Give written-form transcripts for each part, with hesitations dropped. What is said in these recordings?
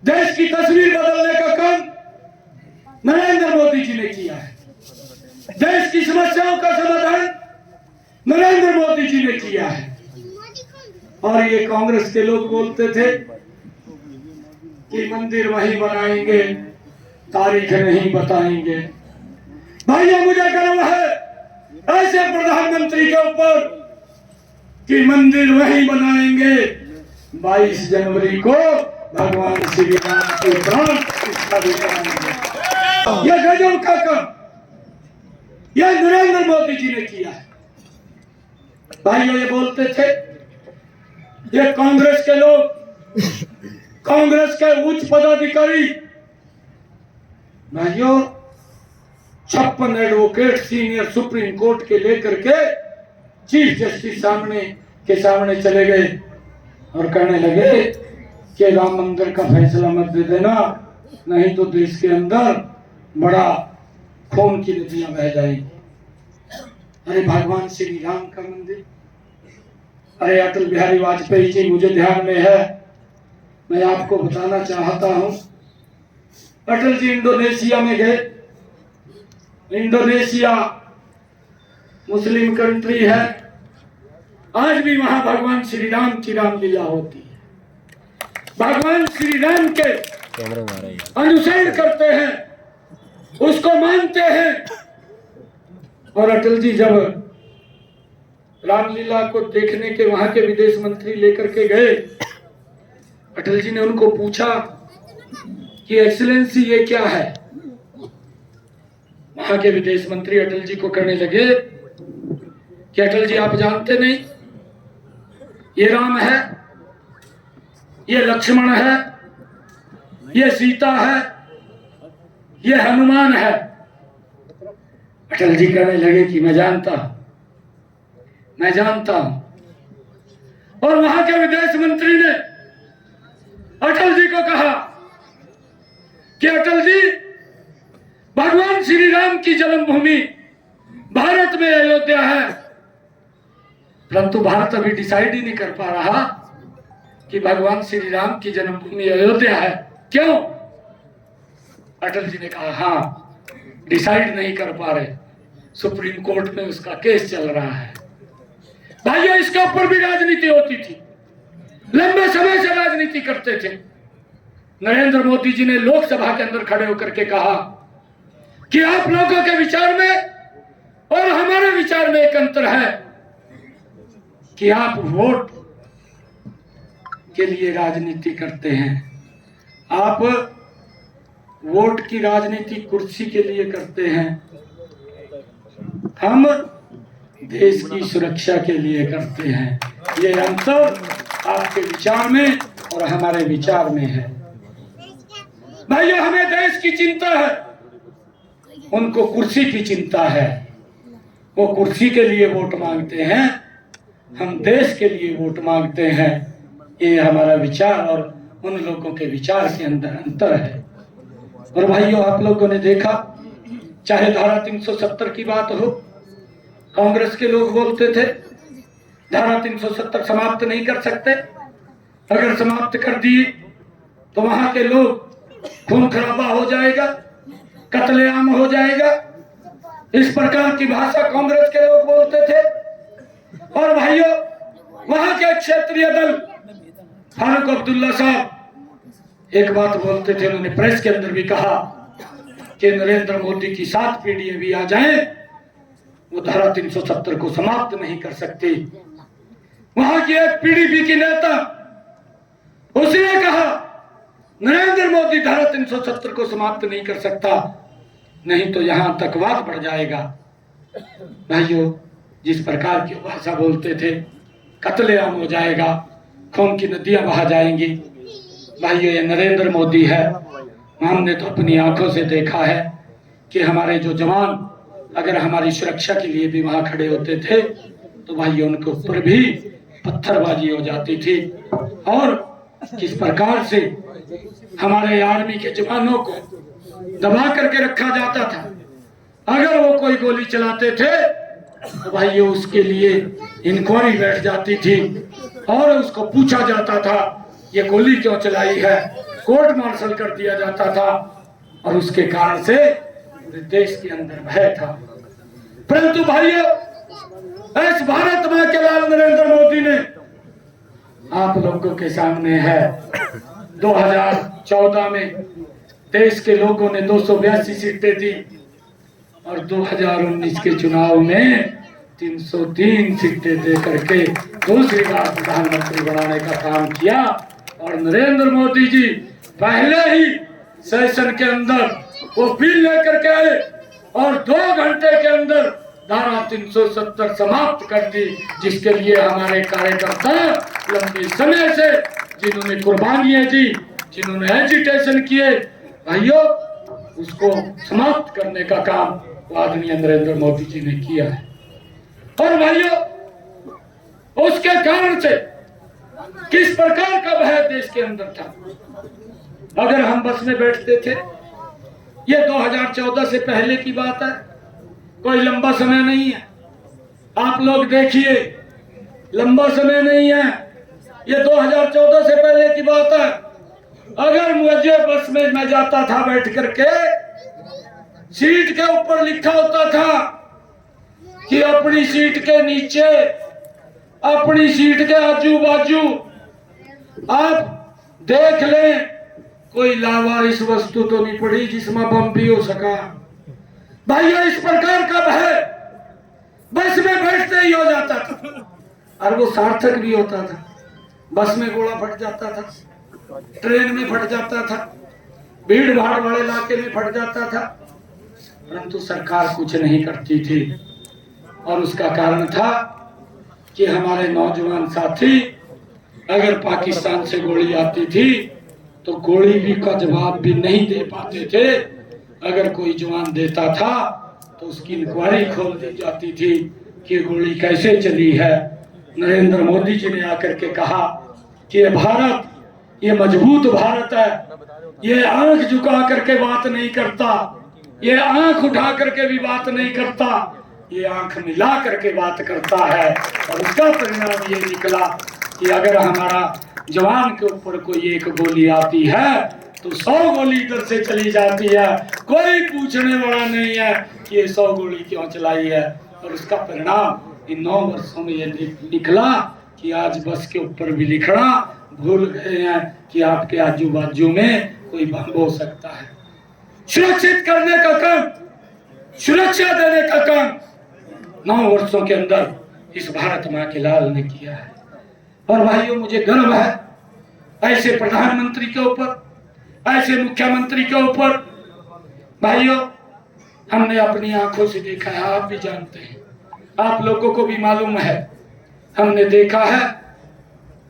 देश की तस्वीर बदलने का काम नरेंद्र मोदी जी ने किया है। देश की समस्याओं का समाधान नरेंद्र मोदी जी ने किया है। और ये कांग्रेस के लोग बोलते थे कि मंदिर वहीं बनाएंगे, तारीख नहीं बताएंगे। भाइयों, मुझे गर्व है ऐसे प्रधानमंत्री के ऊपर कि मंदिर वहीं बनाएंगे 22 जनवरी को भगवान श्री राम के प्राण प्रतिष्ठा भी कराएंगे। यह गजब का काम यह नरेंद्र मोदी जी ने किया है। भाइयों, ये बोलते थे ये कांग्रेस के लोग, कांग्रेस के उच्च पदाधिकारी, भाइयों 56 एडवोकेट सीनियर सुप्रीम कोर्ट के लेकर के चीफ जस्टिस के सामने चले गए और कहने लगे कि राम मंदिर का फैसला मत दे देना, नहीं तो देश के अंदर बड़ा खून की नदियां बह जाएंगी। अरे भगवान श्री राम का मंदिर, अरे अटल बिहारी वाजपेयी जी, मुझे ध्यान में है, मैं आपको बताना चाहता हूं, अटल जी इंडोनेशिया में गए। इंडोनेशिया मुस्लिम कंट्री है, आज भी वहां भगवान श्री राम की रामलीला होती है। भगवान श्री राम के अनुसरण करते हैं, उसको मानते हैं। और अटल जी जब रामलीला को देखने के वहां के विदेश मंत्री लेकर के गए, अटल जी ने उनको पूछा कि एक्सीलेंसी ये क्या है। वहां के विदेश मंत्री अटल जी को कहने लगे कि अटल जी आप जानते नहीं, ये राम है, ये लक्ष्मण है, ये सीता है, ये हनुमान है। अटल जी कहने लगे कि मैं जानता हूं। और वहां के विदेश मंत्री ने अटल जी को कहा कि अटल जी, भगवान श्री राम की जन्मभूमि भारत में अयोध्या है, परंतु भारत अभी डिसाइड ही नहीं कर पा रहा कि भगवान श्री राम की जन्मभूमि अयोध्या है। क्यों? अटल जी ने कहा हाँ, डिसाइड नहीं कर पा रहे, सुप्रीम कोर्ट में उसका केस चल रहा है। भाइयों, इसके ऊपर भी राजनीति होती थी, लंबे समय से राजनीति करते थे। नरेंद्र मोदी जी ने लोकसभा के अंदर खड़े होकर के कहा कि आप लोगों के विचार में और हमारे विचार में एक अंतर है कि आप वोट के लिए राजनीति करते हैं, आप वोट की राजनीति कुर्सी के लिए करते हैं, हम देश की सुरक्षा के लिए करते हैं। ये अंतर आपके विचार में और हमारे विचार में है। भाइयों, हमें देश की चिंता है, उनको कुर्सी की चिंता है। वो कुर्सी के लिए वोट मांगते हैं, हम देश के लिए वोट मांगते हैं। ये हमारा विचार और उन लोगों के विचार के अंदर अंतर है। और भाइयों, आप लोगों ने देखा, चाहे धारा 370 की बात हो, कांग्रेस के लोग बोलते थे धारा 370 समाप्त नहीं कर सकते, अगर समाप्त कर दिए तो वहां के लोग खून खराबा हो जाएगा, कत्लेआम हो जाएगा। इस प्रकार की भाषा कांग्रेस के लोग बोलते थे। और भाइयों, वहां के क्षेत्रीय दल फारूक अब्दुल्ला साहब एक बात बोलते थे, उन्होंने प्रेस के अंदर भी कहा कि नरेंद्र मोदी की 7 पीढ़ियां भी आ जाएं, वो धारा 370 को समाप्त नहीं कर सकती। वहां की एक पीडीपी की नेता, उसने कहा नरेंद्र मोदी धारा 370 को समाप्त नहीं कर सकता, नहीं तो यहां आतंकवाद बढ़ जाएगा। भाइयों, जिस प्रकार की भाषा बोलते थे, कत्लेआम हो जाएगा, खून की नदियां बहा जाएंगी। भाइयों, ये नरेंद्र मोदी है। हमने तो अपनी आंखों से देखा है कि हमारे जो जवान अगर हमारी सुरक्षा के लिए भी वहां खड़े होते थे तो भाइयों उनके ऊपर भी पत्थरबाजी हो जाती थी। और किस प्रकार से हमारे आर्मी के जवानों को दबा करके रखा जाता था, अगर वो कोई गोली चलाते थे तो भाइयों उसके लिए इंक्वायरी बैठ जाती थी और उसको पूछा जाता था ये गोली क्यों चलाई है, कोर्ट मार्शल कर दिया जाता था और उसके कारण से पूरे देश के अंदर भय था। परंतु भाइयों, इस भारत मां के लाल नरेंद्र मोदी ने आप लोगों के सामने है 2014 में देश के लोगों ने 282 सीटें दी और 2019 के चुनाव में 303 सीटें दे करके दूसरी बार प्रधानमंत्री बनाने का काम किया। और नरेंद्र मोदी जी पहले ही सेशन के अंदर वो बिल लेकर के आए और 2 घंटे के अंदर धारा 370 समाप्त कर दी, जिसके लिए हमारे कार्यकर्ता लंबे समय से जिन्होंने कुर्बानियां दी, जिन्होंने एजिटेशन किए, भाइयों उसको समाप्त करने का काम आदरणीय नरेंद्र मोदी जी ने किया है। और भाइयों, उसके कारण से किस प्रकार का भय देश के अंदर था। अगर हम बस में बैठते थे, ये 2014 से पहले की बात है, कोई लंबा समय नहीं है। आप लोग देखिए, लंबा समय नहीं है, ये 2014 से पहले की बात है। अगर मुझे बस में मैं जाता था बैठ करके, सीट के ऊपर लिखा होता था कि अपनी सीट के नीचे, अपनी सीट के आजू बाजू आप देख लें कोई लावारिस वस्तु तो नहीं पड़ी जिसमें बम भी हो सका। भाइयों, इस प्रकार का भय बस में बैठते ही हो जाता था और वो सार्थक भी होता था। बस में गोला फट जाता था, ट्रेन में फट जाता था, भीड़ भाड़ वाले इलाके में फट जाता था, परंतु सरकार कुछ नहीं करती थी। और उसका कारण था कि हमारे नौजवान साथी अगर पाकिस्तान से गोली आती थी तो गोली भी का जवाब भी नहीं दे पाते थे। अगर कोई जवान देता था तो उसकी इंक्वायरी खोल दी जाती थी कि गोली कैसे चली है। नरेंद्र मोदी जी ने आकर के कहा कि ये भारत, ये मजबूत भारत है, ये आंख झुका करके बात नहीं करता, ये आंख उठा करके भी बात नहीं करता, ये आंख मिला करके बात करता है। और उसका परिणाम ये निकला कि अगर हमारा जवान के ऊपर कोई एक गोली आती है तो 100 गोली इधर से चली जाती है, कोई पूछने वाला नहीं है कि ये 100 गोली क्यों चलाई है। और उसका परिणाम इन 9 वर्षों में ये निकला कि आज बस के ऊपर भी लिखना भूल गए हैं कि आपके आजू बाजू में कोई बम हो सकता है। सुरक्षित करने का काम, सुरक्षा देने का काम 9 वर्षों के अंदर इस भारत मां के लाल ने किया है। और भाइयों, मुझे गर्व है ऐसे प्रधानमंत्री के ऊपर, ऐसे मुख्यमंत्री के ऊपर। भाइयों, हमने अपनी आंखों से देखा है, आप भी जानते हैं, आप लोगों को भी मालूम है, हमने देखा है।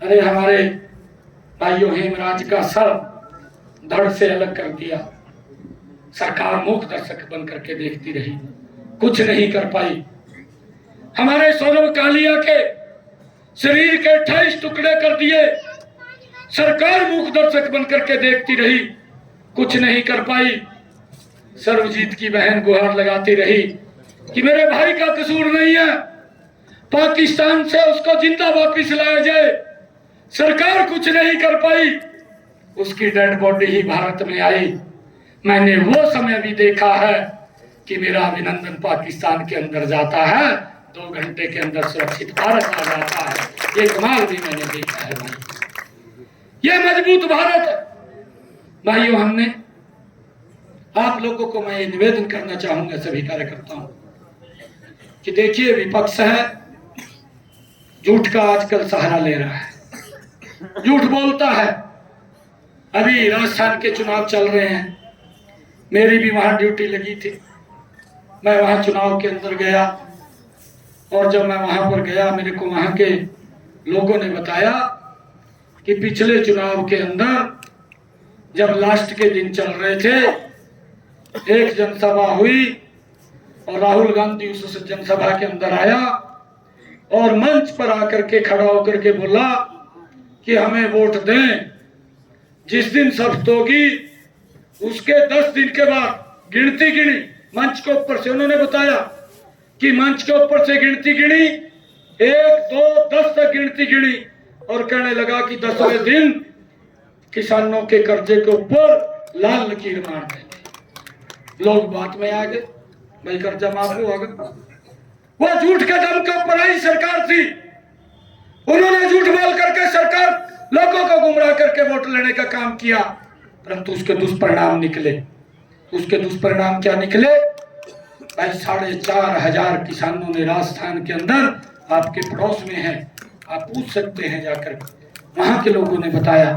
अरे हमारे भाइयों, हेमराज का सर धड़ से अलग कर दिया, सरकार मूक दर्शक बन करके देखती रही, कुछ नहीं कर पाई। हमारे सौरभ कालिया के शरीर के 28 टुकड़े कर दिए, सरकार मूक दर्शक बन करके देखती रही, कुछ नहीं कर पाई। सर्वजीत की बहन गुहार लगाती रही कि मेरे भाई का कसूर नहीं है, पाकिस्तान से उसको जिंदा वापिस लाया जाए, सरकार कुछ नहीं कर पाई। उसकी डेड बॉडी ही भारत में आई। मैंने वो समय भी देखा है कि मेरा अभिनंदन पाकिस्तान के अंदर जाता है, 2 घंटे के अंदर सुरक्षित भारत आ जाता है। ये कमाल भी मैंने देखा है भाई, ये मजबूत भारत है। भाइयों, हमने आप लोगों को मैं ये निवेदन करना चाहूंगा सभी कार्यकर्ताओं कि देखिए, विपक्ष है, झूठ का आजकल सहारा ले रहा है, झूठ बोलता है। अभी राजस्थान के चुनाव चल रहे हैं, मेरी भी वहां ड्यूटी लगी थी, मैं वहां चुनाव के अंदर गया और जब मैं वहां पर गया, मेरे को वहां के लोगों ने बताया कि पिछले चुनाव के अंदर जब लास्ट के दिन चल रहे थे, एक जनसभा हुई और राहुल गांधी उस जनसभा के अंदर आया और मंच पर आकर के खड़ा होकर के बोला कि हमें वोट दें। जिस दिन शपथ होगी उसके 10 दिन के बाद गिनती गिनी, मंच के ऊपर से उन्होंने बताया कि मंच के ऊपर से गिनती गिनी, 1 2 10 तक गिनती गिनी और कहने लगा कि 10वें दिन किसानों के कर्जे के ऊपर लाल लकीर मार देंगे। लोग बात में आ गए, भाई कर्जा माफ होगा। वो झूठ के दम के ऊपर आई सरकार थी, उन्होंने झूठ बोल करके सरकार लोगों को गुमराह करके वोट लेने का काम किया, परंतु उसके दुष्परिणाम निकले। उसके दुष्परिणाम क्या निकले? भाई 4,500 किसानों ने राजस्थान के अंदर आपके पड़ोस में है, आप पूछ सकते हैं जाकर, वहां के लोगों ने बताया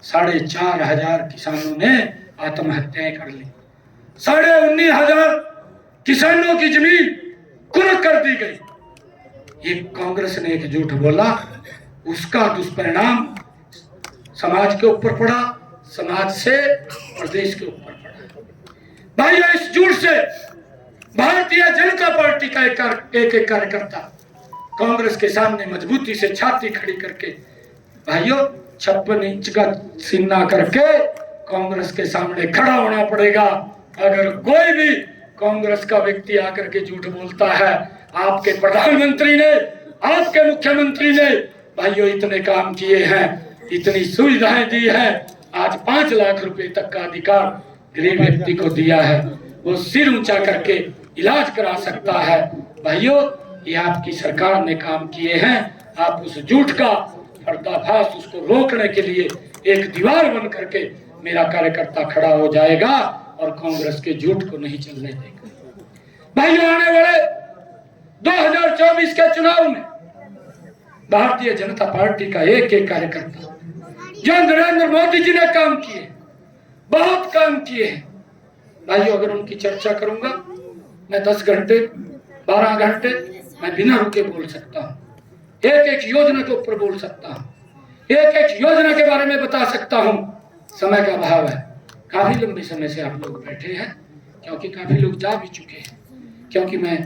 4,500 किसानों ने आत्महत्याएं कर ली। 19,500 किसानों की जमीन कुर्क कर दी गई। एक कांग्रेस ने एक झूठ बोला, उसका दुष्परिणाम समाज के ऊपर पड़ा, समाज से प्रदेश के ऊपर पड़ा। भाई इस झूठ से भारतीय जनता पार्टी का एक कार्यकर्ता कांग्रेस के सामने मजबूती से छाती खड़ी करके, भाइयों 56 इंच का सीना करके कांग्रेस के सामने खड़ा होना पड़ेगा। अगर कोई भी कांग्रेस का व्यक्ति आकर के झूठ बोलता है, आपके प्रधानमंत्री ने, आपके मुख्यमंत्री ने भाइयों इतने काम किए हैं, इतनी सुविधाएं दी है, आज 5 लाख रुपए तक का अधिकार गरीब व्यक्ति को दिया है, वो सिर ऊंचा करके इलाज करा सकता है। भाइयों ये आपकी सरकार ने काम किए हैं। आप उस झूठ का पर्दाफाश, उसको रोकने के लिए एक दीवार बन करके मेरा कार्यकर्ता खड़ा हो जाएगा और कांग्रेस के झूठ को नहीं चलने देगा। भाइयों आने वाले 2024 के चुनाव में भारतीय जनता पार्टी का एक एक कार्यकर्ता, जो नरेंद्र मोदी जी ने काम किए, बहुत काम किए हैं भाइयों, अगर उनकी चर्चा करूंगा मैं 10 घंटे 12 घंटे मैं बिना रुके बोल सकता हूँ। एक एक योजना के ऊपर बोल सकता हूँ, एक एक योजना के बारे में बता सकता हूँ। समय का अभाव है, काफी लंबे समय से आप लोग बैठे हैं, क्योंकि काफी लोग जा भी चुके हैं, क्योंकि मैं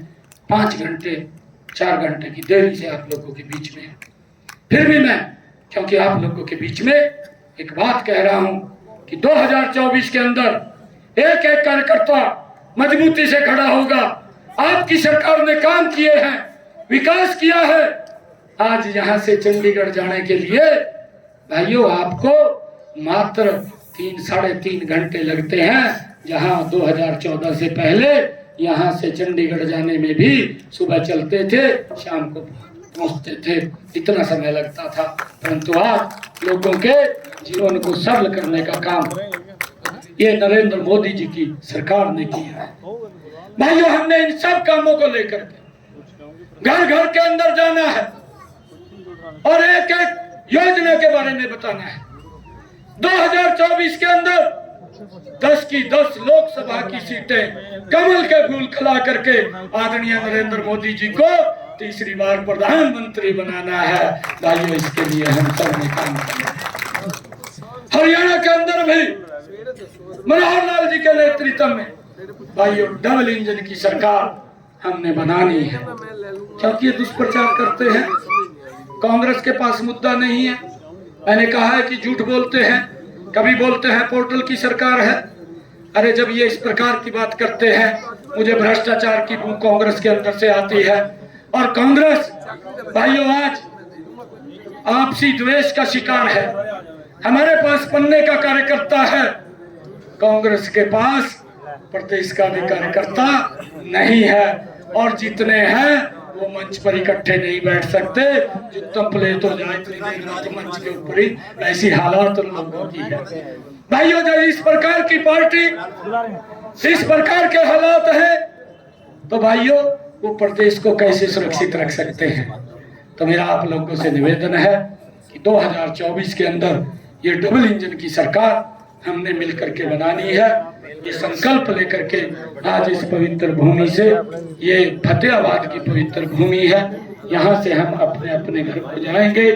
5 घंटे 4 घंटे की देरी से आप लोगों के बीच में, फिर भी मैं क्योंकि आप लोगों के बीच में एक बात कह रहा हूँ कि 2024 के अंदर एक एक कार्यकर्ता मजबूती से खड़ा होगा। आपकी सरकार ने काम किए हैं, विकास किया है। आज यहाँ से चंडीगढ़ जाने के लिए भाइयों आपको मात्र 3-3.5 घंटे लगते हैं, जहाँ 2014 से पहले यहाँ से चंडीगढ़ जाने में भी सुबह चलते थे, शाम को पहुंचते थे, इतना समय लगता था। परंतु आज लोगों के जीवन को सरल करने का काम ये नरेंद्र मोदी जी की सरकार ने किया है। भाइयों हमने इन सब कामों को लेकर के घर घर के अंदर जाना है और एक एक योजना के बारे में बताना है। 2024 के अंदर 10 की 10 लोकसभा की सीटें कमल के फूल खिला करके आदरणीय नरेंद्र मोदी जी को तीसरी बार प्रधानमंत्री बनाना है। भाइयों इसके लिए हम सब ने काम करना है। हरियाणा के अंदर भी मनोहर लाल जी के नेतृत्व में भाइयों डबल इंजन की सरकार हमने बनानी है, क्योंकि ये दुष्प्रचार करते हैं, कांग्रेस के पास मुद्दा नहीं है। मैंने कहा है कि झूठ बोलते हैं, कभी बोलते हैं पोर्टल की सरकार है। अरे जब ये इस प्रकार की बात करते हैं, मुझे भ्रष्टाचार की बू कांग्रेस के अंदर से आती है। और कांग्रेस भाइयों आज आपसी द्वेष का शिकार है। हमारे पास पन्ने का कार्यकर्ता है, कांग्रेस के पास प्रदेश का भी कार्यकर्ता नहीं है, और जितने हैं वो मंच पर इकट्ठे नहीं बैठ सकते। जितना प्लेट हो जाए तो मंच के ऊपर ही, ऐसी हालात उन लोगों की है। भाइयों जब इस प्रकार की पार्टी, इस प्रकार के हालात है, तो भाइयों वो प्रदेश को कैसे सुरक्षित रख सकते हैं। तो मेरा आप लोगों से निवेदन है कि 2024 के अंदर ये डबल इंजन की सरकार हमने मिलकर के बनानी है। ये संकल्प लेकर के आज इस पवित्र भूमि से, ये फतेहाबाद की पवित्र भूमि है, यहाँ से हम अपने अपने घर को जाएंगे